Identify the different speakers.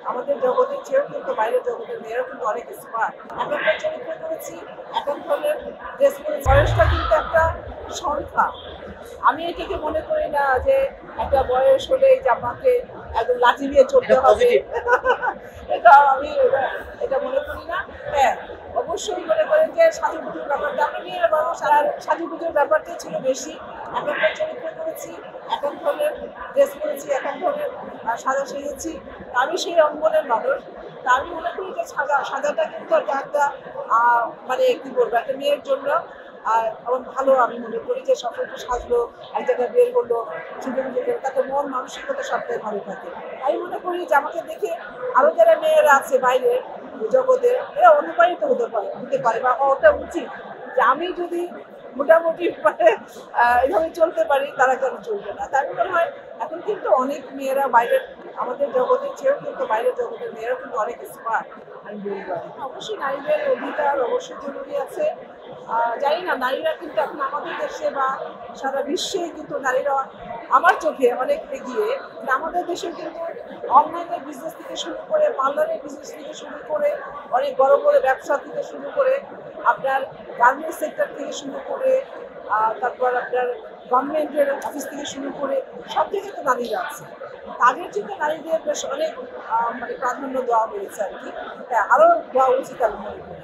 Speaker 1: আমাদের জগতের চেয়েও কিন্তু বাইরের জগতের মেয়েরাও কিন্তু অনেক স্মার্ট। এক একটা চরিত্র করেছি, এক এক ধরনের ড্রেস করেছি। বয়সটা কিন্তু একটা সংখ্যা। আমি এটাকে মনে করি না যে একটা বয়স হলেই যে আমাকে একদম লাঠি দিয়ে চলতে হবে। এটা আমি এটা মনে করি না। হ্যাঁ, অবশ্যই মনে করেন যে সাজুগুজুর ব্যাপারটা আমরা মেয়েরা মানুষ আর সাজুগুজুর ব্যাপারটা ছিল বেশি। এক একটা চরিত্র করেছি, এক এক ধরনের ড্রেস করেছি, এক এক ধরনের সাজা সেজেছি। আমি সেই অঙ্গনের মানুষ। তা আমি মনে করি যে সাজাটা কিন্তু একটা মানে কি বলবো একটা মেয়ের জন্য এবং ভালো আমি মনে করি যে সব একটু সাজলো, এক জায়গায় বের করলো, ছুটে মুটে তাতে মন মানসিকতা সবটাই ভালো থাকে। আমি মনে করি যে আমাকে দেখে আরো যারা মেয়েরা আছে বাইরের জগতে এরা অনুপ্রাণিত হতে পারে বা ওটা উচিত যে আমি যদি মোটামুটি মানে এভাবে চলতে পারি তারা কেন চলবে না। তার মনে হয় এখন কিন্তু অনেক মেয়েরা বাইরের আমাদের জগতের চেয়েও কিন্তু বাইরের জগতের মেয়েরা কিন্তু অনেক স্মার্ট আমি বলবো। অবশ্যই নারীদের অধিকার অবশ্যই জরুরি আছে। জানি না নারীরা কিন্তু এখন আমাদের দেশে বা সারা বিশ্বেই কিন্তু নারীরা আমার চোখে অনেক এগিয়ে। আমাদের দেশে কিন্তু অনলাইনের বিজনেস থেকে শুরু করে পার্লারের বিজনেস থেকে শুরু করে অনেক বড় বড় ব্যবসা থেকে শুরু করে আপনার গার্মেন্টস সেক্টর থেকে শুরু করে তারপর আপনার গভর্নমেন্টের অফিস থেকে শুরু করে সব থেকে তো নারীরা আছে। তাদের জন্য নারীদের বেশ অনেক মানে প্রাধান্য দেওয়া হয়েছে আর কি। হ্যাঁ, আরও দেওয়া উচিত আমি মনে করি।